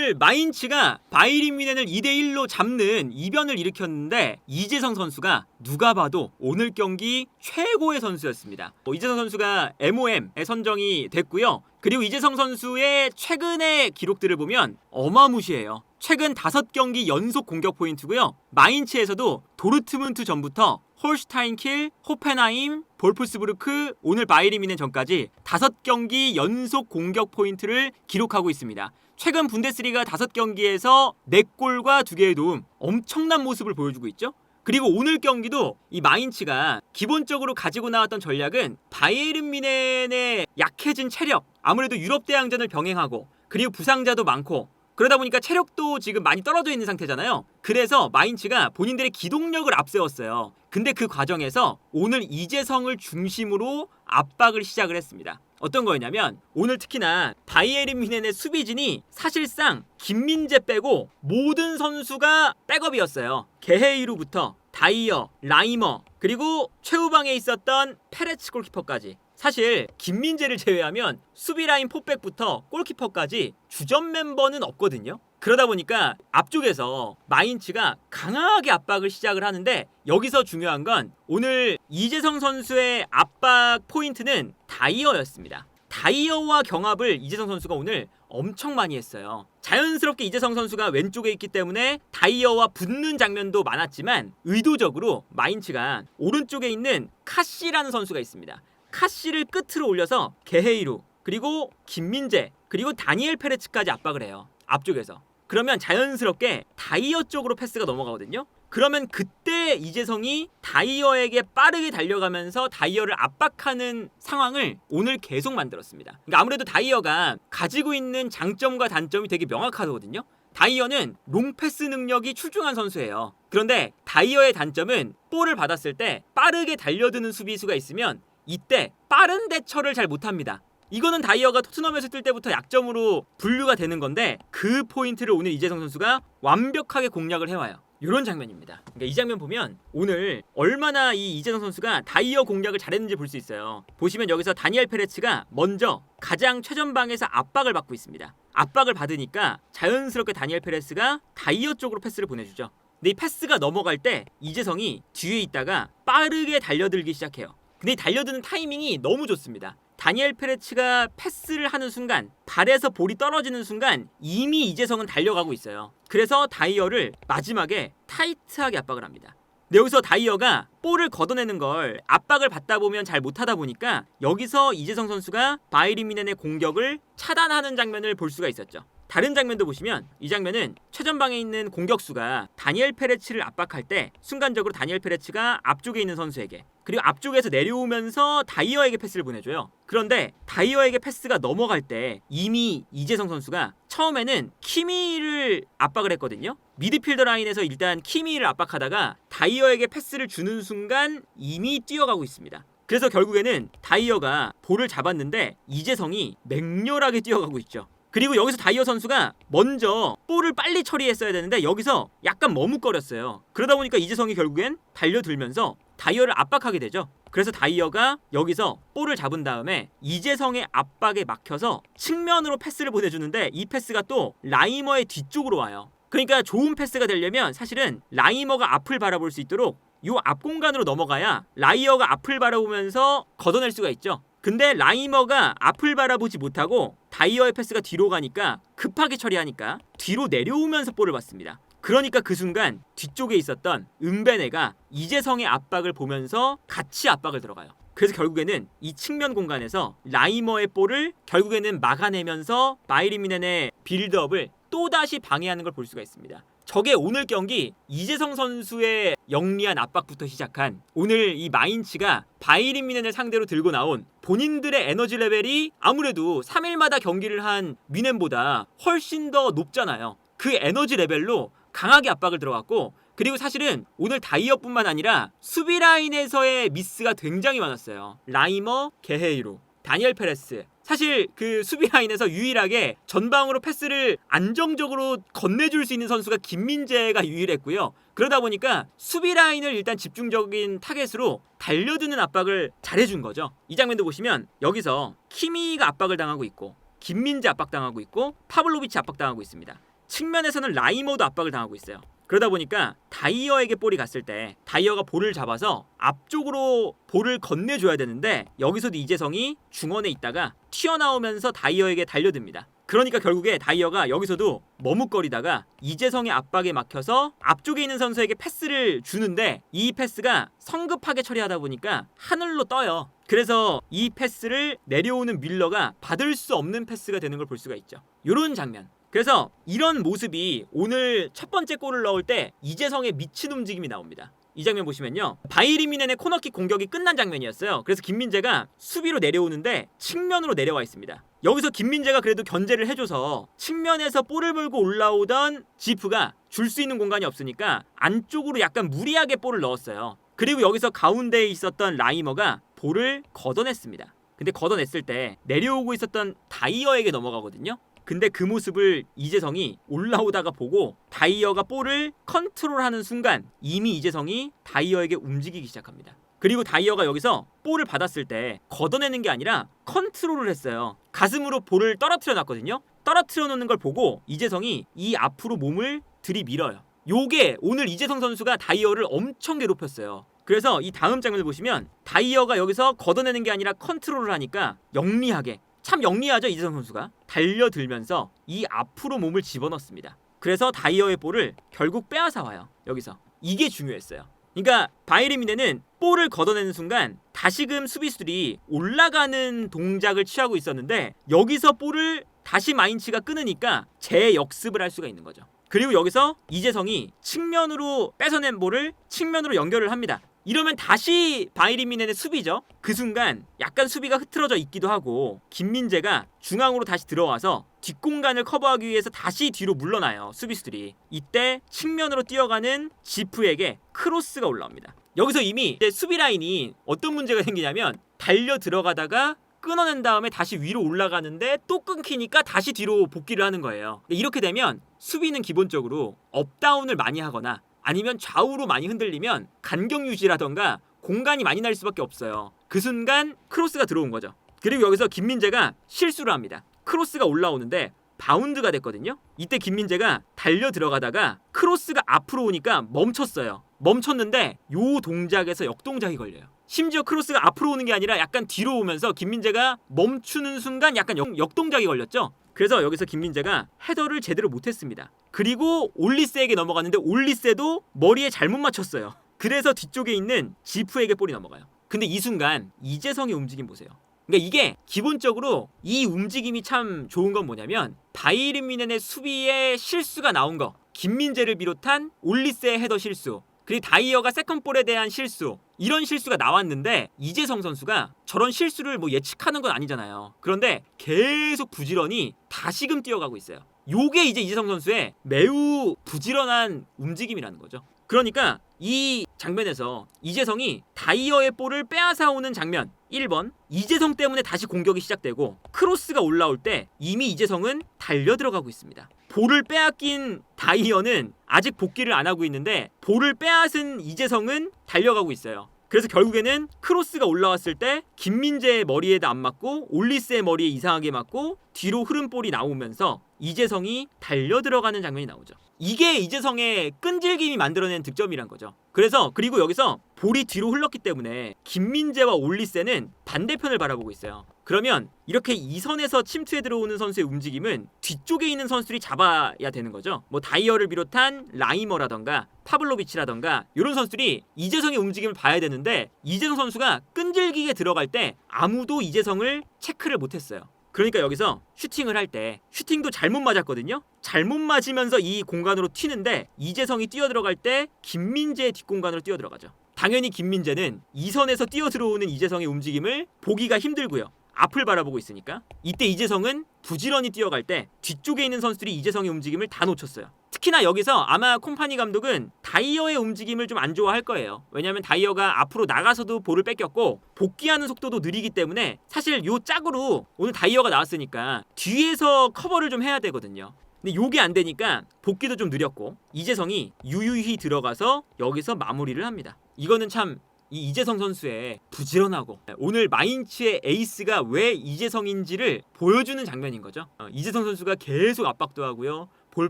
오늘 마인츠가 바이에른 뮌헨을 2대1로 잡는 이변을 일으켰는데 이재성 선수가 누가 봐도 오늘 경기 최고의 선수였습니다. 이재성 선수가 MOM에 선정이 됐고요. 그리고 이재성 선수의 최근의 기록들을 보면 어마무시해요. 최근 5경기 연속 공격 포인트고요. 마인츠에서도 도르트문트 전부터 홀슈타인 킬, 호펜하임, 볼프스부르크, 오늘 바이에른 뮌헨 전까지 5경기 연속 공격 포인트를 기록하고 있습니다. 최근 분데스리가 5경기에서 4골과 2개의 도움, 엄청난 모습을 보여주고 있죠. 그리고 오늘 경기도 이 마인츠가 기본적으로 가지고 나왔던 전략은 바이에른 뮌헨의 약해진 체력, 아무래도 유럽 대항전을 병행하고 그리고 부상자도 많고 그러다 보니까 체력도 지금 많이 떨어져 있는 상태잖아요. 그래서 마인츠가 본인들의 기동력을 앞세웠어요. 근데 그 과정에서 오늘 이재성을 중심으로 압박을 시작을 했습니다. 어떤 거였냐면 오늘 특히나 바이에른 뮌헨의 수비진이 사실상 김민재 빼고 모든 선수가 백업이었어요. 게헤이루부터 다이어, 라이머, 그리고 최후방에 있었던 페레츠 골키퍼까지. 사실 김민재를 제외하면 수비라인 포백부터 골키퍼까지 주전 멤버는 없거든요. 그러다 보니까 앞쪽에서 마인츠가 강하게 압박을 시작을 하는데 여기서 중요한 건 오늘 이재성 선수의 압박 포인트는 다이어였습니다. 다이어와 경합을 이재성 선수가 오늘 엄청 많이 했어요. 자연스럽게 이재성 선수가 왼쪽에 있기 때문에 다이어와 붙는 장면도 많았지만 의도적으로 마인츠가 오른쪽에 있는 카시라는 선수가 있습니다. 카시를 끝으로 올려서 게헤이루, 그리고 김민재, 그리고 다니엘 페레츠까지 압박을 해요. 앞쪽에서. 그러면 자연스럽게 다이어 쪽으로 패스가 넘어가거든요. 그러면 그때 이재성이 다이어에게 빠르게 달려가면서 다이어를 압박하는 상황을 오늘 계속 만들었습니다. 그러니까 아무래도 다이어가 가지고 있는 장점과 단점이 되게 명확하거든요. 다이어는 롱패스 능력이 출중한 선수예요. 그런데 다이어의 단점은 볼을 받았을 때 빠르게 달려드는 수비수가 있으면 이때 빠른 대처를 잘 못합니다. 이거는 다이어가 토트넘에서 뛸 때부터 약점으로 분류가 되는 건데 그 포인트를 오늘 이재성 선수가 완벽하게 공략을 해와요. 이런 장면입니다. 그러니까 이 장면 보면 오늘 얼마나 이 이재성 선수가 다이어 공략을 잘했는지 볼 수 있어요. 보시면 여기서 다니엘 페레츠가 먼저 가장 최전방에서 압박을 받고 있습니다. 압박을 받으니까 자연스럽게 다니엘 페레츠가 다이어 쪽으로 패스를 보내주죠. 근데 이 패스가 넘어갈 때 이재성이 뒤에 있다가 빠르게 달려들기 시작해요. 근데 이 달려드는 타이밍이 너무 좋습니다. 다니엘 페레츠가 패스를 하는 순간, 발에서 볼이 떨어지는 순간 이미 이재성은 달려가고 있어요. 그래서 다이어를 마지막에 타이트하게 압박을 합니다. 근데 여기서 다이어가 볼을 걷어내는 걸 압박을 받다 보면 잘 못하다 보니까 여기서 이재성 선수가 바이에른 뮌헨의 공격을 차단하는 장면을 볼 수가 있었죠. 다른 장면도 보시면 이 장면은 최전방에 있는 공격수가 다니엘 페레츠를 압박할 때 순간적으로 다니엘 페레츠가 앞쪽에 있는 선수에게 그리고 앞쪽에서 내려오면서 다이어에게 패스를 보내줘요. 그런데 다이어에게 패스가 넘어갈 때 이미 이재성 선수가 처음에는 키미를 압박을 했거든요. 미드필더 라인에서 일단 키미를 압박하다가 다이어에게 패스를 주는 순간 이미 뛰어가고 있습니다. 그래서 결국에는 다이어가 볼을 잡았는데 이재성이 맹렬하게 뛰어가고 있죠. 그리고 여기서 다이어 선수가 먼저 볼을 빨리 처리했어야 되는데 여기서 약간 머뭇거렸어요. 그러다 보니까 이재성이 결국엔 달려들면서 다이어를 압박하게 되죠. 그래서 다이어가 여기서 볼을 잡은 다음에 이재성의 압박에 막혀서 측면으로 패스를 보내주는데 이 패스가 또 라이머의 뒤쪽으로 와요. 그러니까 좋은 패스가 되려면 사실은 라이머가 앞을 바라볼 수 있도록 이 앞 공간으로 넘어가야 라이어가 앞을 바라보면서 걷어낼 수가 있죠. 근데 라이머가 앞을 바라보지 못하고 다이어의 패스가 뒤로 가니까 급하게 처리하니까 뒤로 내려오면서 볼을 받습니다. 그러니까 그 순간 뒤쪽에 있었던 은베네가 이재성의 압박을 보면서 같이 압박을 들어가요. 그래서 결국에는 이 측면 공간에서 라이머의 볼을 결국에는 막아내면서 바이에른 뮌헨의 빌드업을 또다시 방해하는 걸 볼 수가 있습니다. 저게 오늘 경기 이재성 선수의 영리한 압박부터 시작한 오늘 이 마인츠가 바이에른 뮌헨을 상대로 들고 나온 본인들의 에너지 레벨이 아무래도 3일마다 경기를 한 뮌헨보다 훨씬 더 높잖아요. 그 에너지 레벨로 강하게 압박을 들어갔고 그리고 사실은 오늘 다이어뿐만 아니라 수비 라인에서의 미스가 굉장히 많았어요. 라이머, 게헤이루, 다니엘 페레스. 사실 그 수비 라인에서 유일하게 전방으로 패스를 안정적으로 건네줄 수 있는 선수가 김민재가 유일했고요. 그러다 보니까 수비 라인을 일단 집중적인 타겟으로 달려드는 압박을 잘해준 거죠. 이 장면도 보시면 여기서 키미가 압박을 당하고 있고 김민재 압박당하고 있고 파블로비치 압박당하고 있습니다. 측면에서는 라이머도 압박을 당하고 있어요. 그러다 보니까 다이어에게 볼이 갔을 때 다이어가 볼을 잡아서 앞쪽으로 볼을 건네줘야 되는데 여기서도 이재성이 중원에 있다가 튀어나오면서 다이어에게 달려듭니다. 그러니까 결국에 다이어가 여기서도 머뭇거리다가 이재성의 압박에 막혀서 앞쪽에 있는 선수에게 패스를 주는데 이 패스가 성급하게 처리하다 보니까 하늘로 떠요. 그래서 이 패스를 내려오는 밀러가 받을 수 없는 패스가 되는 걸 볼 수가 있죠. 이런 장면. 그래서 이런 모습이 오늘 첫 번째 골을 넣을 때 이재성의 미친 움직임이 나옵니다. 이 장면 보시면요, 바이에른 뮌헨의 코너킥 공격이 끝난 장면이었어요. 그래서 김민재가 수비로 내려오는데 측면으로 내려와 있습니다. 여기서 김민재가 그래도 견제를 해줘서 측면에서 볼을 몰고 올라오던 지프가 줄 수 있는 공간이 없으니까 안쪽으로 약간 무리하게 볼을 넣었어요. 그리고 여기서 가운데에 있었던 라이머가 볼을 걷어냈습니다. 근데 걷어냈을 때 내려오고 있었던 다이어에게 넘어가거든요. 근데 그 모습을 이재성이 올라오다가 보고 다이어가 볼을 컨트롤하는 순간 이미 이재성이 다이어에게 움직이기 시작합니다. 그리고 다이어가 여기서 볼을 받았을 때 걷어내는 게 아니라 컨트롤을 했어요. 가슴으로 볼을 떨어뜨려 놨거든요. 떨어뜨려 놓는 걸 보고 이재성이 이 앞으로 몸을 들이밀어요. 요게 오늘 이재성 선수가 다이어를 엄청 괴롭혔어요. 그래서 이 다음 장면을 보시면 다이어가 여기서 걷어내는 게 아니라 컨트롤을 하니까 영리하게, 참 영리하죠, 이재성 선수가. 달려들면서 이 앞으로 몸을 집어넣습니다. 그래서 다이어의 볼을 결국 빼앗아 와요. 여기서 이게 중요했어요. 그러니까 바이에른 뮌헨은 볼을 걷어내는 순간 다시금 수비수들이 올라가는 동작을 취하고 있었는데 여기서 볼을 다시 마인츠가 끊으니까 재역습을 할 수가 있는 거죠. 그리고 여기서 이재성이 측면으로 뺏어낸 볼을 측면으로 연결을 합니다. 이러면 다시 바이에른 뮌헨의 수비죠. 그 순간 약간 수비가 흐트러져 있기도 하고 김민재가 중앙으로 다시 들어와서 뒷공간을 커버하기 위해서 다시 뒤로 물러나요, 수비수들이. 이때 측면으로 뛰어가는 지프에게 크로스가 올라옵니다. 여기서 이미 이제 수비 라인이 어떤 문제가 생기냐면 달려 들어가다가 끊어낸 다음에 다시 위로 올라가는데 또 끊기니까 다시 뒤로 복귀를 하는 거예요. 이렇게 되면 수비는 기본적으로 업다운을 많이 하거나 아니면 좌우로 많이 흔들리면 간격 유지라던가 공간이 많이 날 수밖에 없어요. 그 순간 크로스가 들어온 거죠. 그리고 여기서 김민재가 실수를 합니다. 크로스가 올라오는데 바운드가 됐거든요. 이때 김민재가 달려 들어가다가 크로스가 앞으로 오니까 멈췄어요. 멈췄는데 요 동작에서 역동작이 걸려요. 심지어 크로스가 앞으로 오는 게 아니라 약간 뒤로 오면서 김민재가 멈추는 순간 약간 역동작이 걸렸죠. 그래서 여기서 김민재가 헤더를 제대로 못했습니다. 그리고 올리세에게 넘어갔는데 올리세도 머리에 잘못 맞췄어요. 그래서 뒤쪽에 있는 지프에게 볼이 넘어가요. 근데 이 순간 이재성의 움직임 보세요. 그러니까 이게 기본적으로 이 움직임이 참 좋은 건 뭐냐면 바이에른 뮌헨의 수비에 실수가 나온 거, 김민재를 비롯한 올리세의 헤더 실수, 그리고 다이어가 세컨볼에 대한 실수, 이런 실수가 나왔는데 이재성 선수가 저런 실수를 뭐 예측하는 건 아니잖아요. 그런데 계속 부지런히 다시금 뛰어가고 있어요. 요게 이제 이재성 선수의 매우 부지런한 움직임이라는 거죠. 그러니까 이 장면에서 이재성이 다이어의 볼을 빼앗아 오는 장면 1번, 이재성 때문에 다시 공격이 시작되고 크로스가 올라올 때 이미 이재성은 달려 들어가고 있습니다. 볼을 빼앗긴 다이어는 아직 복귀를 안 하고 있는데 볼을 빼앗은 이재성은 달려가고 있어요. 그래서 결국에는 크로스가 올라왔을 때 김민재의 머리에도 안 맞고 올리스의 머리에 이상하게 맞고 뒤로 흐른 볼이 나오면서 이재성이 달려 들어가는 장면이 나오죠. 이게 이재성의 끈질김이 만들어낸 득점이란 거죠. 그래서 그리고 여기서 볼이 뒤로 흘렀기 때문에 김민재와 올리세는 반대편을 바라보고 있어요. 그러면 이렇게 이선에서 침투해 들어오는 선수의 움직임은 뒤쪽에 있는 선수들이 잡아야 되는 거죠. 뭐 다이어를 비롯한 라이머라던가 파블로비치라던가 이런 선수들이 이재성의 움직임을 봐야 되는데 이재성 선수가 끈질기게 들어갈 때 아무도 이재성을 체크를 못했어요. 그러니까 여기서 슈팅을 할 때 슈팅도 잘못 맞았거든요. 잘못 맞으면서 이 공간으로 튀는데 이재성이 뛰어들어갈 때 김민재의 뒷공간으로 뛰어들어가죠. 당연히 김민재는 이선에서 뛰어들어오는 이재성의 움직임을 보기가 힘들고요. 앞을 바라보고 있으니까. 이때 이재성은 부지런히 뛰어갈 때 뒤쪽에 있는 선수들이 이재성의 움직임을 다 놓쳤어요. 특히나 여기서 아마 콤파니 감독은 다이어의 움직임을 좀 안 좋아할 거예요. 왜냐하면 다이어가 앞으로 나가서도 볼을 뺏겼고 복귀하는 속도도 느리기 때문에 사실 요 짝으로 오늘 다이어가 나왔으니까 뒤에서 커버를 좀 해야 되거든요. 근데 요게 안 되니까 복귀도 좀 느렸고 이재성이 유유히 들어가서 여기서 마무리를 합니다. 이거는 참 이 이재성 선수의 부지런하고 오늘 마인츠의 에이스가 왜 이재성인지를 보여주는 장면인 거죠. 이재성 선수가 계속 압박도 하고요. 볼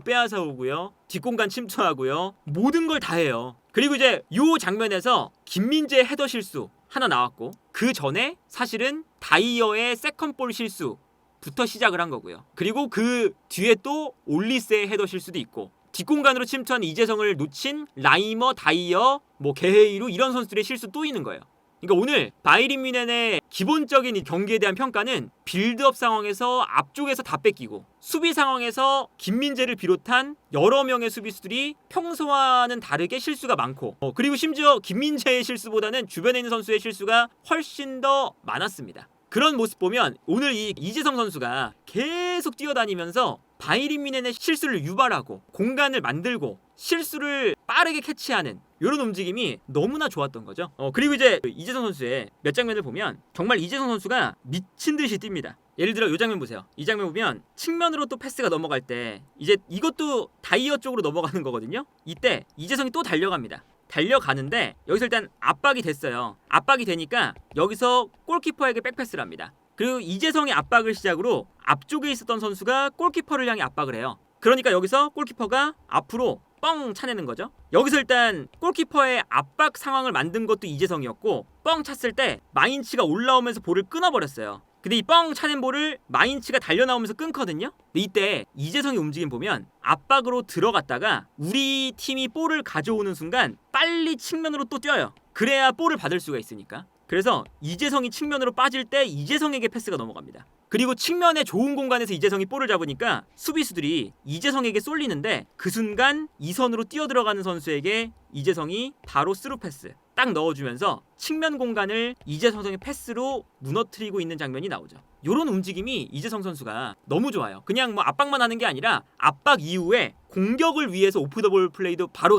빼앗아 오고요. 뒷공간 침투하고요. 모든 걸 다 해요. 그리고 이제 요 장면에서 김민재 헤더 실수 하나 나왔고 그 전에 사실은 다이어의 세컨볼 실수부터 시작을 한 거고요. 그리고 그 뒤에 또 올리스의 헤더 실수도 있고 뒷공간으로 침투한 이재성을 놓친 라이머, 다이어, 게헤이루 이런 선수들의 실수 또 있는 거예요. 그러니까 오늘 바이에른 뮌헨의 기본적인 이 경기에 대한 평가는 빌드업 상황에서 앞쪽에서 다 뺏기고 수비 상황에서 김민재를 비롯한 여러 명의 수비수들이 평소와는 다르게 실수가 많고 그리고 심지어 김민재의 실수보다는 주변에 있는 선수의 실수가 훨씬 더 많았습니다. 그런 모습 보면 오늘 이 이재성 선수가 계속 뛰어다니면서 바이에른 뮌헨의 실수를 유발하고 공간을 만들고 실수를 빠르게 캐치하는 이런 움직임이 너무나 좋았던 거죠. 그리고 이제 이재성 선수의 몇 장면을 보면 정말 이재성 선수가 미친 듯이 뜁니다. 예를 들어 이 장면 보세요. 이 장면 보면 측면으로 또 패스가 넘어갈 때 이제 이것도 다이어 쪽으로 넘어가는 거거든요. 이때 이재성이 또 달려갑니다. 달려가는데 여기서 일단 압박이 됐어요. 압박이 되니까 여기서 골키퍼에게 백패스를 합니다. 그리고 이재성의 압박을 시작으로 앞쪽에 있었던 선수가 골키퍼를 향해 압박을 해요. 그러니까 여기서 골키퍼가 앞으로 뻥 차내는 거죠. 여기서 일단 골키퍼의 압박 상황을 만든 것도 이재성이었고 뻥 찼을 때 마인츠가 올라오면서 볼을 끊어버렸어요. 근데 이 뻥 차낸 볼을 마인츠가 달려나오면서 끊거든요. 근데 이때 이재성의 움직임 보면 압박으로 들어갔다가 우리 팀이 볼을 가져오는 순간 빨리 측면으로 또 뛰어요. 그래야 볼을 받을 수가 있으니까. 그래서 이재성이 측면으로 빠질 때 이재성에게 패스가 넘어갑니다. 그리고 측면의 좋은 공간에서 이재성이 볼을 잡으니까 수비수들이 이재성에게 쏠리는데 그 순간 이선으로 뛰어들어가는 선수에게 이재성이 바로 스루 패스 딱 넣어주면서 측면 공간을 이재성 선수의 패스로 무너뜨리고 있는 장면이 나오죠. 이런 움직임이 이재성 선수가 너무 좋아요. 그냥 압박만 하는 게 아니라 압박 이후에 공격을 위해서 오프 더 볼 플레이도 바로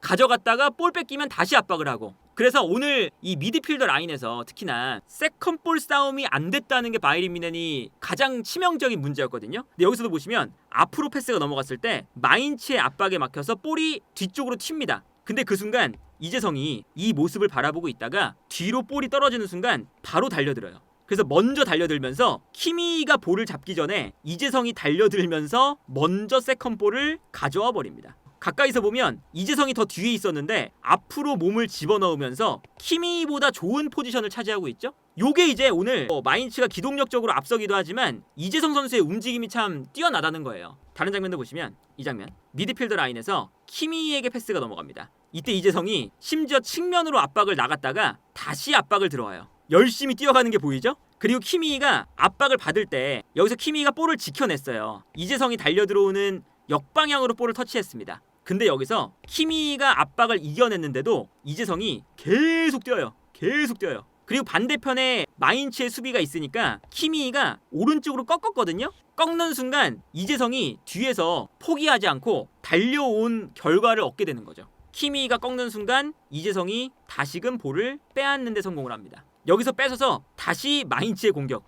가져갔다가 볼 뺏기면 다시 압박을 하고 그래서 오늘 이 미드필더 라인에서 특히나 세컨볼 싸움이 안 됐다는 게 바이에른 뮌헨이 가장 치명적인 문제였거든요. 근데 여기서도 보시면 앞으로 패스가 넘어갔을 때 마인츠의 압박에 막혀서 볼이 뒤쪽으로 튑니다. 근데 그 순간 이재성이 이 모습을 바라보고 있다가 뒤로 볼이 떨어지는 순간 바로 달려들어요. 그래서 먼저 달려들면서 키미가 볼을 잡기 전에 이재성이 달려들면서 먼저 세컨볼을 가져와 버립니다. 가까이서 보면 이재성이 더 뒤에 있었는데 앞으로 몸을 집어넣으면서 키미보다 좋은 포지션을 차지하고 있죠. 요게 이제 오늘 마인츠가 기동력적으로 앞서기도 하지만 이재성 선수의 움직임이 참 뛰어나다는 거예요. 다른 장면도 보시면 이 장면 미드필더 라인에서 키미에게 패스가 넘어갑니다. 이때 이재성이 심지어 측면으로 압박을 나갔다가 다시 압박을 들어와요. 열심히 뛰어가는 게 보이죠? 그리고 키미가 압박을 받을 때 여기서 키미가 볼을 지켜냈어요. 이재성이 달려들어오는 역방향으로 볼을 터치했습니다. 근데 여기서 키미가 압박을 이겨냈는데도 이재성이 계속 뛰어요. 그리고 반대편에 마인츠의 수비가 있으니까 키미가 오른쪽으로 꺾었거든요. 꺾는 순간 이재성이 뒤에서 포기하지 않고 달려온 결과를 얻게 되는 거죠. 키미가 꺾는 순간 이재성이 다시금 볼을 빼앗는 데 성공을 합니다. 여기서 뺏어서 다시 마인츠의 공격.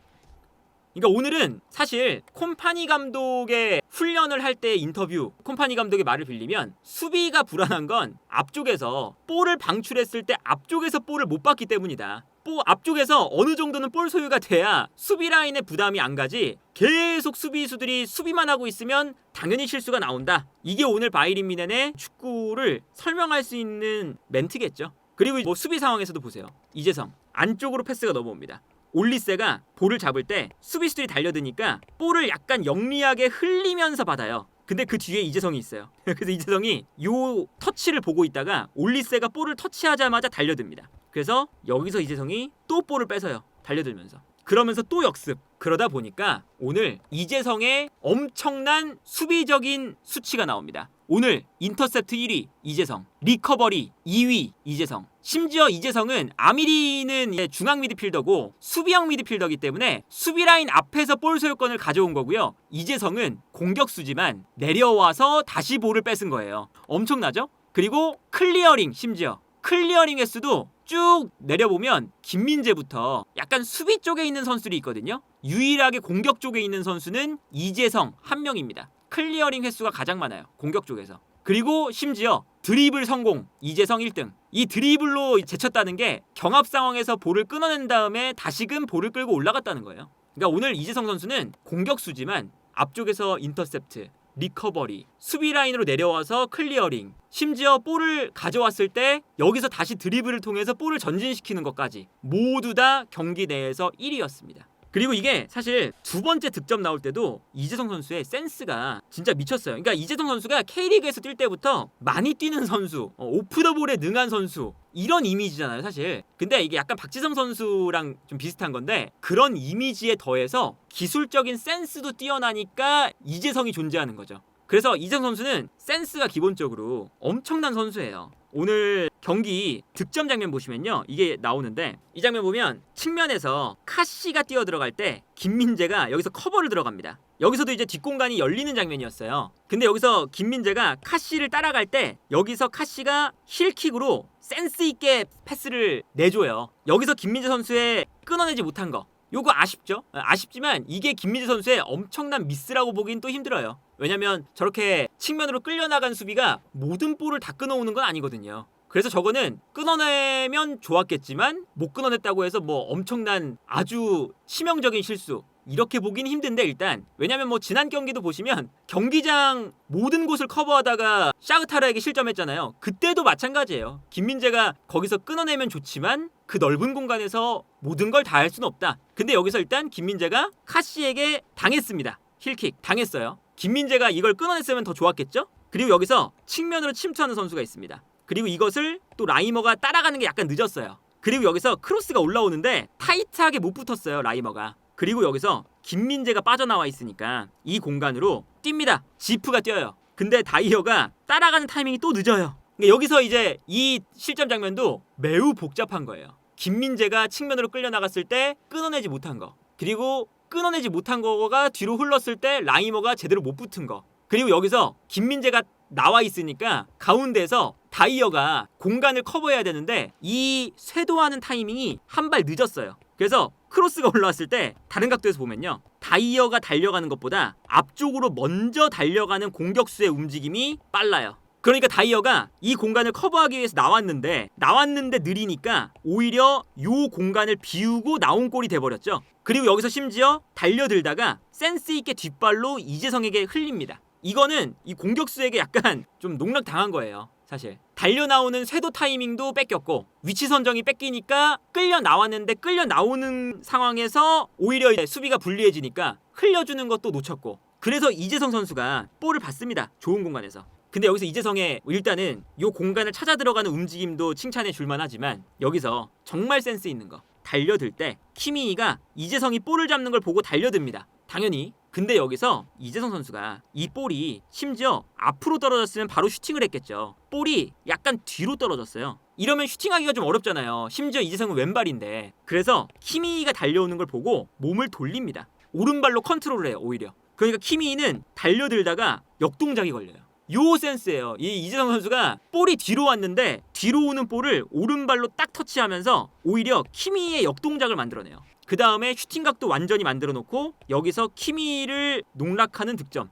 그러니까 오늘은 사실 콤파니 감독의 훈련을 할 때 인터뷰 콤파니 감독의 말을 빌리면 수비가 불안한 건 앞쪽에서 볼을 방출했을 때 앞쪽에서 볼을 못 받기 때문이다. 앞쪽에서 어느 정도는 볼 소유가 돼야 수비 라인의 부담이 안 가지 계속 수비수들이 수비만 하고 있으면 당연히 실수가 나온다. 이게 오늘 바이에른 뮌헨의 축구를 설명할 수 있는 멘트겠죠. 그리고 수비 상황에서도 보세요. 이재성 안쪽으로 패스가 넘어옵니다. 올리세가 볼을 잡을 때 수비수들이 달려드니까 볼을 약간 영리하게 흘리면서 받아요. 근데 그 뒤에 이재성이 있어요. 그래서 이재성이 요 터치를 보고 있다가 올리세가 볼을 터치하자마자 달려듭니다. 그래서 여기서 이재성이 또 볼을 뺏어요. 달려들면서. 그러면서 또 역습. 그러다 보니까 오늘 이재성의 엄청난 수비적인 수치가 나옵니다. 오늘 인터셉트 1위 이재성, 리커버리 2위 이재성. 심지어 이재성은 아미리는 중앙 미드필더고 수비형 미드필더이기 때문에 수비 라인 앞에서 볼 소유권을 가져온 거고요. 이재성은 공격수지만 내려와서 다시 볼을 뺏은 거예요. 엄청나죠? 그리고 클리어링 심지어 클리어링 횟수도 쭉 내려보면 김민재부터 약간 수비 쪽에 있는 선수들이 있거든요. 유일하게 공격 쪽에 있는 선수는 이재성 한 명입니다. 클리어링 횟수가 가장 많아요. 공격 쪽에서. 그리고 심지어 드리블 성공 이재성 1등. 이 드리블로 제쳤다는 게 경합 상황에서 볼을 끊어낸 다음에 다시금 볼을 끌고 올라갔다는 거예요. 그러니까 오늘 이재성 선수는 공격수지만 앞쪽에서 인터셉트 리커버리, 수비 라인으로 내려와서 클리어링, 심지어 볼을 가져왔을 때 여기서 다시 드리블을 통해서 볼을 전진시키는 것까지 모두 다 경기 내에서 1위였습니다. 그리고 이게 사실 두 번째 득점 나올 때도 이재성 선수의 센스가 진짜 미쳤어요. 그러니까 이재성 선수가 K리그에서 뛸 때부터 많이 뛰는 선수, 오프 더 볼에 능한 선수, 이런 이미지잖아요 사실. 근데 이게 약간 박지성 선수랑 좀 비슷한 건데, 그런 이미지에 더해서 기술적인 센스도 뛰어나니까 이재성이 존재하는 거죠. 그래서 이재성 선수는 센스가 기본적으로 엄청난 선수예요. 오늘 경기 득점 장면 보시면요, 이게 나오는데, 이 장면 보면 측면에서 카시가 뛰어 들어갈 때 김민재가 여기서 커버를 들어갑니다. 여기서도 이제 뒷공간이 열리는 장면이었어요. 근데 여기서 김민재가 카시를 따라갈 때 여기서 카시가 힐킥으로 센스 있게 패스를 내줘요. 여기서 김민재 선수의 끊어내지 못한 거, 요거 아쉽죠? 아쉽지만 이게 김민재 선수의 엄청난 미스라고 보긴 또 힘들어요. 왜냐면 저렇게 측면으로 끌려나간 수비가 모든 볼을 다 끊어오는 건 아니거든요. 그래서 저거는 끊어내면 좋았겠지만 못 끊어냈다고 해서 뭐 엄청난 아주 치명적인 실수, 이렇게 보긴 힘든데, 일단 왜냐면 뭐 지난 경기도 보시면 경기장 모든 곳을 커버하다가 샤흐타르에게 실점했잖아요. 그때도 마찬가지예요. 김민재가 거기서 끊어내면 좋지만 그 넓은 공간에서 모든 걸 다 할 수는 없다. 근데 여기서 일단 김민재가 카시에게 당했습니다. 힐킥 당했어요. 김민재가 이걸 끊어냈으면 더 좋았겠죠? 그리고 여기서 측면으로 침투하는 선수가 있습니다. 그리고 이것을 또 라이머가 따라가는 게 약간 늦었어요. 그리고 여기서 크로스가 올라오는데 타이트하게 못 붙었어요, 라이머가. 그리고 여기서 김민재가 빠져나와 있으니까 이 공간으로 뜁니다. 지프가 뛰어요. 근데 다이어가 따라가는 타이밍이 또 늦어요. 여기서 이제 이 실점 장면도 매우 복잡한 거예요. 김민재가 측면으로 끌려나갔을 때 끊어내지 못한 거, 그리고 끊어내지 못한 거가 뒤로 흘렀을 때 라이머가 제대로 못 붙은 거, 그리고 여기서 김민재가 나와 있으니까 가운데서 다이어가 공간을 커버해야 되는데 이 쇄도하는 타이밍이 한 발 늦었어요. 그래서 크로스가 올라왔을 때 다른 각도에서 보면요, 다이어가 달려가는 것보다 앞쪽으로 먼저 달려가는 공격수의 움직임이 빨라요. 그러니까 다이어가 이 공간을 커버하기 위해서 나왔는데 느리니까 오히려 이 공간을 비우고 나온 골이 돼버렸죠. 그리고 여기서 심지어 달려들다가 센스 있게 뒷발로 이재성에게 흘립니다. 이거는 이 공격수에게 약간 좀 농락당한 거예요. 사실 달려 나오는 쇄도 타이밍도 뺏겼고 위치 선정이 뺏기니까 끌려 나왔는데 끌려 나오는 상황에서 오히려 이제 수비가 불리해지니까 흘려주는 것도 놓쳤고, 그래서 이재성 선수가 볼을 받습니다. 좋은 공간에서. 근데 여기서 이재성의 일단은 이 공간을 찾아 들어가는 움직임도 칭찬해 줄만 하지만, 여기서 정말 센스 있는 거, 달려들 때 키미이가 이재성이 볼을 잡는 걸 보고 달려듭니다. 당연히. 근데 여기서 이재성 선수가 이 볼이 심지어 앞으로 떨어졌으면 바로 슈팅을 했겠죠. 볼이 약간 뒤로 떨어졌어요. 이러면 슈팅하기가 좀 어렵잖아요. 심지어 이재성은 왼발인데. 그래서 키미이가 달려오는 걸 보고 몸을 돌립니다. 오른발로 컨트롤을 해요, 오히려. 그러니까 키미이는 달려들다가 역동작이 걸려요. 요 센스예요. 이 이재성 선수가 볼이 뒤로 왔는데 뒤로 오는 볼을 오른발로 딱 터치하면서 오히려 키미의 역동작을 만들어내요. 그 다음에 슈팅각도 완전히 만들어 놓고 여기서 키미를 농락하는 득점.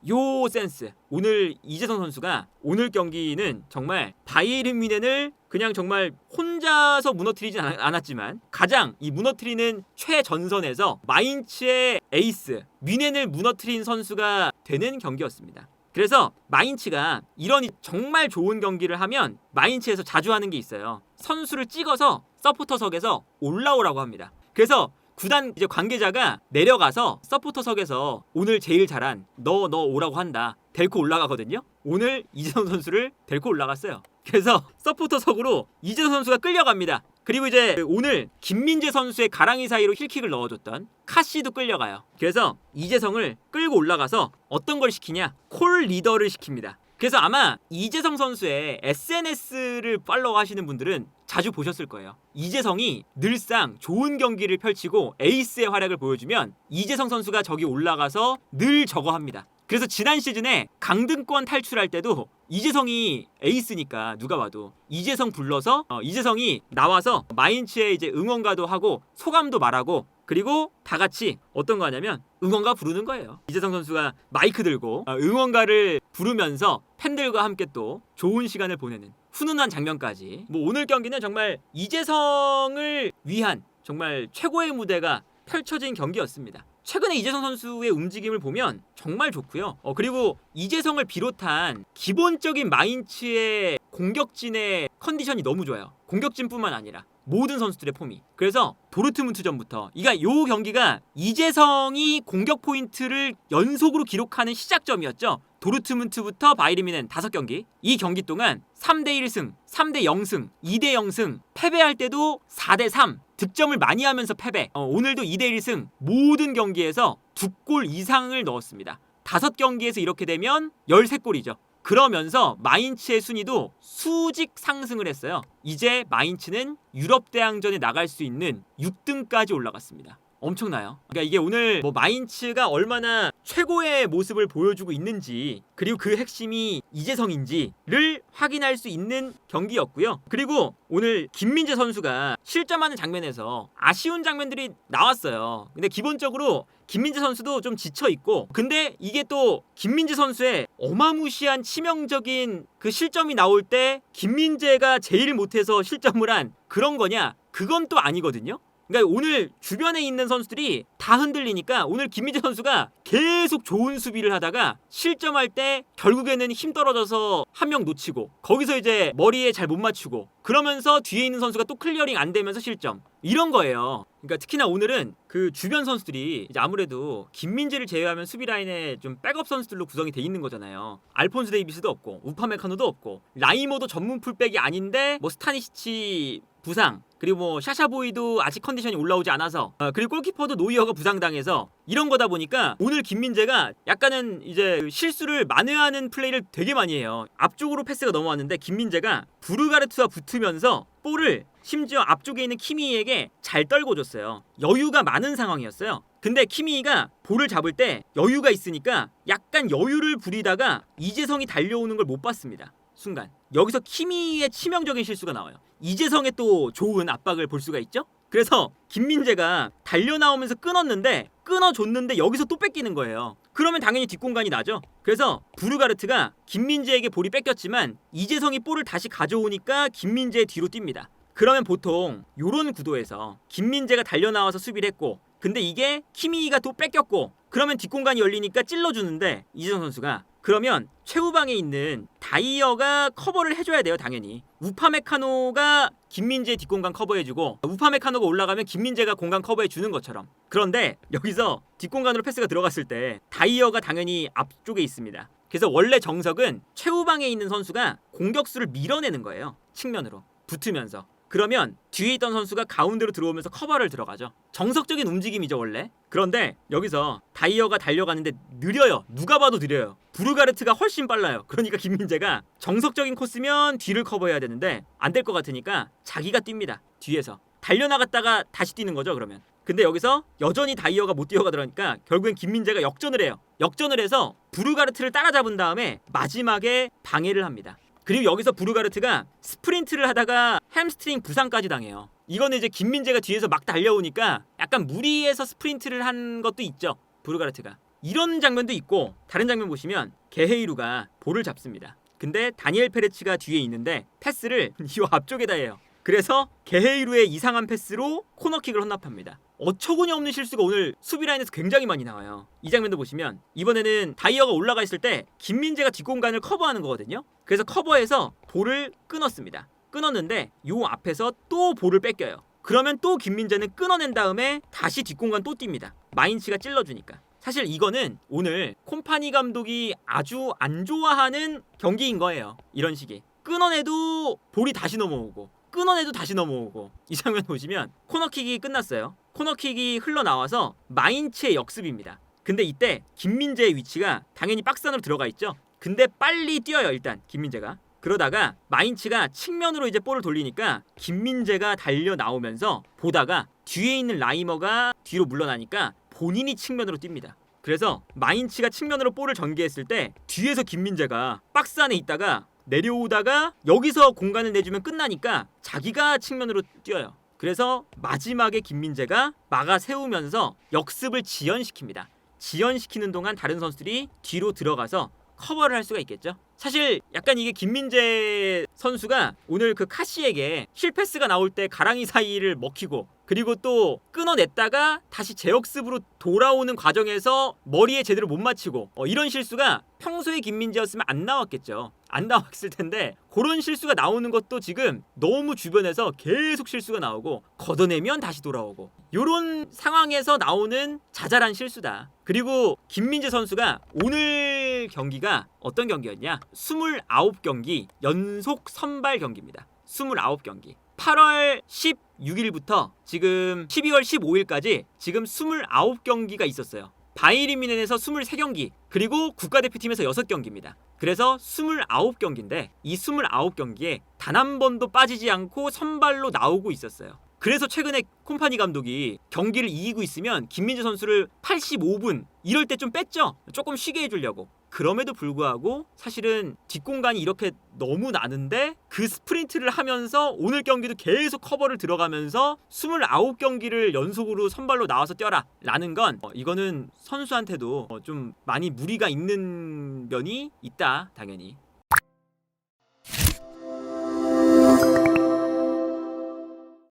요 센스. 오늘 이재성 선수가 오늘 경기는 정말 바이에른 뮌헨을 그냥 정말 혼자서 무너뜨리진 않았지만 가장 이 무너뜨리는 최전선에서 마인츠의 에이스 뮌헨을 무너뜨린 선수가 되는 경기였습니다. 그래서 마인츠가 이런 정말 좋은 경기를 하면 마인츠에서 자주 하는 게 있어요. 선수를 찍어서 서포터석에서 올라오라고 합니다. 그래서 구단 이제 관계자가 내려가서 서포터석에서 오늘 제일 잘한 너 오라고 한다. 데리고 올라가거든요. 오늘 이재성 선수를 데리고 올라갔어요. 그래서 서포터석으로 이재성 선수가 끌려갑니다. 그리고 이제 오늘 김민재 선수의 가랑이 사이로 힐킥을 넣어줬던 카시도 끌려가요. 그래서 이재성을 끌고 올라가서 어떤 걸 시키냐? 콜 리더를 시킵니다. 그래서 아마 이재성 선수의 SNS를 팔로우 하시는 분들은 자주 보셨을 거예요. 이재성이 늘상 좋은 경기를 펼치고 에이스의 활약을 보여주면 이재성 선수가 저기 올라가서 늘 저거 합니다. 그래서 지난 시즌에 강등권 탈출할 때도 이재성이 에이스니까 누가 봐도 이재성 불러서 이재성이 나와서 마인츠의 이제 응원가도 하고 소감도 말하고, 그리고 다 같이 어떤 거 하냐면 응원가 부르는 거예요. 이재성 선수가 마이크 들고 응원가를 부르면서 팬들과 함께 또 좋은 시간을 보내는 훈훈한 장면까지. 뭐 오늘 경기는 정말 이재성을 위한 정말 최고의 무대가 펼쳐진 경기였습니다. 최근에 이재성 선수의 움직임을 보면 정말 좋고요. 그리고 이재성을 비롯한 기본적인 마인츠의 공격진의 컨디션이 너무 좋아요. 공격진뿐만 아니라 모든 선수들의 폼이. 그래서 도르트문트전부터 요 경기가 이재성이 공격 포인트를 연속으로 기록하는 시작점이었죠. 도르트문트부터 바이에른 뮌헨 5경기. 이 경기 동안 3대 1승, 3대 0승, 2대 0승, 패배할 때도 4대 3. 득점을 많이 하면서 패배. 오늘도 2대 1승. 모든 경기에서 2골 이상을 넣었습니다. 5경기에서 이렇게 되면 13골이죠. 그러면서 마인츠의 순위도 수직 상승을 했어요. 이제 마인츠는 유럽 대항전에 나갈 수 있는 6등까지 올라갔습니다. 엄청나요. 그러니까 이게 오늘 마인츠가 얼마나 최고의 모습을 보여주고 있는지, 그리고 그 핵심이 이재성인지를 확인할 수 있는 경기였고요. 그리고 오늘 김민재 선수가 실점하는 장면에서 아쉬운 장면들이 나왔어요. 근데 기본적으로 김민재 선수도 좀 지쳐있고, 근데 이게 또 김민재 선수의 어마무시한 치명적인 그 실점이 나올 때 김민재가 제일 못해서 실점을 한 그런 거냐? 그건 또 아니거든요. 그러니까 오늘 주변에 있는 선수들이 다 흔들리니까 오늘 김민재 선수가 계속 좋은 수비를 하다가 실점할 때 결국에는 힘 떨어져서 한 명 놓치고, 거기서 이제 머리에 잘 못 맞추고, 그러면서 뒤에 있는 선수가 또 클리어링 안 되면서 실점, 이런 거예요. 그러니까 특히나 오늘은 그 주변 선수들이 이제 아무래도 김민재를 제외하면 수비 라인에 좀 백업 선수들로 구성이 돼 있는 거잖아요. 알폰스 데이비스도 없고 우파메카노도 없고 라이머도 전문 풀백이 아닌데 스타니시치 부상, 그리고 샤샤보이도 아직 컨디션이 올라오지 않아서, 그리고 골키퍼도 노이어가 부상당해서, 이런 거다 보니까 오늘 김민재가 약간은 이제 실수를 만회하는 플레이를 되게 많이 해요. 앞쪽으로 패스가 넘어왔는데 김민재가 부르가르트와 붙으면서 볼을 심지어 앞쪽에 있는 키미히에게 잘 떨궈 줬어요. 여유가 많은 상황이었어요. 근데 키미히가 볼을 잡을 때 여유가 있으니까 약간 여유를 부리다가 이재성이 달려오는 걸 못 봤습니다. 순간 여기서 키미의 치명적인 실수가 나와요. 이재성의 또 좋은 압박을 볼 수가 있죠. 그래서 김민재가 달려나오면서 끊어줬는데 여기서 또 뺏기는 거예요. 그러면 당연히 뒷공간이 나죠. 그래서 부르가르트가 김민재에게 볼이 뺏겼지만 이재성이 볼을 다시 가져오니까 김민재의 뒤로 뜁니다. 그러면 보통 요런 구도에서 김민재가 달려나와서 수비를 했고, 근데 이게 키미히가 또 뺏겼고, 그러면 뒷공간이 열리니까 찔러주는데 이재성 선수가, 그러면 최후방에 있는 다이어가 커버를 해줘야 돼요. 당연히 우파메카노가 김민재의 뒷공간 커버해주고, 우파메카노가 올라가면 김민재가 공간 커버해주는 것처럼. 그런데 여기서 뒷공간으로 패스가 들어갔을 때 다이어가 당연히 앞쪽에 있습니다. 그래서 원래 정석은 최후방에 있는 선수가 공격수를 밀어내는 거예요. 측면으로 붙으면서. 그러면 뒤에 있던 선수가 가운데로 들어오면서 커버를 들어가죠. 정석적인 움직임이죠 원래. 그런데 여기서 다이어가 달려가는데 느려요. 누가 봐도 느려요. 부르가르트가 훨씬 빨라요. 그러니까 김민재가 정석적인 코스면 뒤를 커버해야 되는데 안 될 것 같으니까 자기가 뜁니다. 뒤에서 달려나갔다가 다시 뛰는 거죠. 그러면 근데 여기서 여전히 다이어가 못 뛰어가더라니까 결국엔 김민재가 역전을 해요. 역전을 해서 부르가르트를 따라잡은 다음에 마지막에 방해를 합니다. 그리고 여기서 부르가르트가 스프린트를 하다가 햄스트링 부상까지 당해요. 이거는 이제 김민재가 뒤에서 막 달려오니까 약간 무리해서 스프린트를 한 것도 있죠. 부르가르트가. 이런 장면도 있고, 다른 장면 보시면 게헤이루가 볼을 잡습니다. 근데 다니엘 페레츠가 뒤에 있는데 패스를 이 앞쪽에다 해요. 그래서 게헤이루의 이상한 패스로 코너킥을 헌납합니다. 어처구니 없는 실수가 오늘 수비 라인에서 굉장히 많이 나와요. 이 장면도 보시면 이번에는 다이어가 올라가 있을 때 김민재가 뒷공간을 커버하는 거거든요. 그래서 커버해서 볼을 끊었습니다. 끊었는데 요 앞에서 또 볼을 뺏겨요. 그러면 또 김민재는 끊어낸 다음에 다시 뒷공간 또 뜁니다. 마인츠가 찔러주니까. 사실 이거는 오늘 콤파니 감독이 아주 안 좋아하는 경기인 거예요. 이런 식이. 끊어내도 볼이 다시 넘어오고, 끊어내도 다시 넘어오고. 이 장면 보시면 코너킥이 끝났어요. 코너킥이 흘러나와서 마인츠의 역습입니다. 근데 이때 김민재의 위치가 당연히 박스 안으로 들어가 있죠. 근데 빨리 뛰어요. 일단 김민재가. 그러다가 마인츠가 측면으로 이제 볼을 돌리니까 김민재가 달려 나오면서 보다가 뒤에 있는 라이머가 뒤로 물러나니까 본인이 측면으로 뜁니다. 그래서 마인츠가 측면으로 볼을 전개했을 때 뒤에서 김민재가 박스 안에 있다가 내려오다가 여기서 공간을 내주면 끝나니까 자기가 측면으로 뛰어요. 그래서 마지막에 김민재가 막아 세우면서 역습을 지연시킵니다. 지연시키는 동안 다른 선수들이 뒤로 들어가서 커버를 할 수가 있겠죠. 사실 약간 이게 김민재 선수가 오늘 그 카시에게 실패스가 나올 때 가랑이 사이를 먹히고 그리고 또 끊어냈다가 다시 재역습으로 돌아오는 과정에서 머리에 제대로 못 맞히고 이런 실수가 평소에 김민재였으면 안 나왔겠죠. 안 나왔을 텐데 그런 실수가 나오는 것도 지금 너무 주변에서 계속 실수가 나오고 걷어내면 다시 돌아오고 요런 상황에서 나오는 자잘한 실수다. 그리고 김민재 선수가 오늘 경기가 어떤 경기였냐? 29경기 연속 선발 경기입니다. 29경기. 8월 16일부터 지금 12월 15일까지 지금 29경기가 있었어요. 바이에른 뮌헨에서 23경기, 그리고 국가대표팀에서 6경기입니다. 그래서 29경기인데 이 29경기에 단 한 번도 빠지지 않고 선발로 나오고 있었어요. 그래서 최근에 콤파니 감독이 경기를 이기고 있으면 김민재 선수를 85분 이럴 때 좀 뺐죠. 조금 쉬게 해주려고. 그럼에도 불구하고 사실은 뒷공간이 이렇게 너무 나는데 그 스프린트를 하면서 오늘 경기도 계속 커버를 들어가면서 29경기를 연속으로 선발로 나와서 뛰어라 라는 건 이거는 선수한테도 좀 많이 무리가 있는 면이 있다 당연히.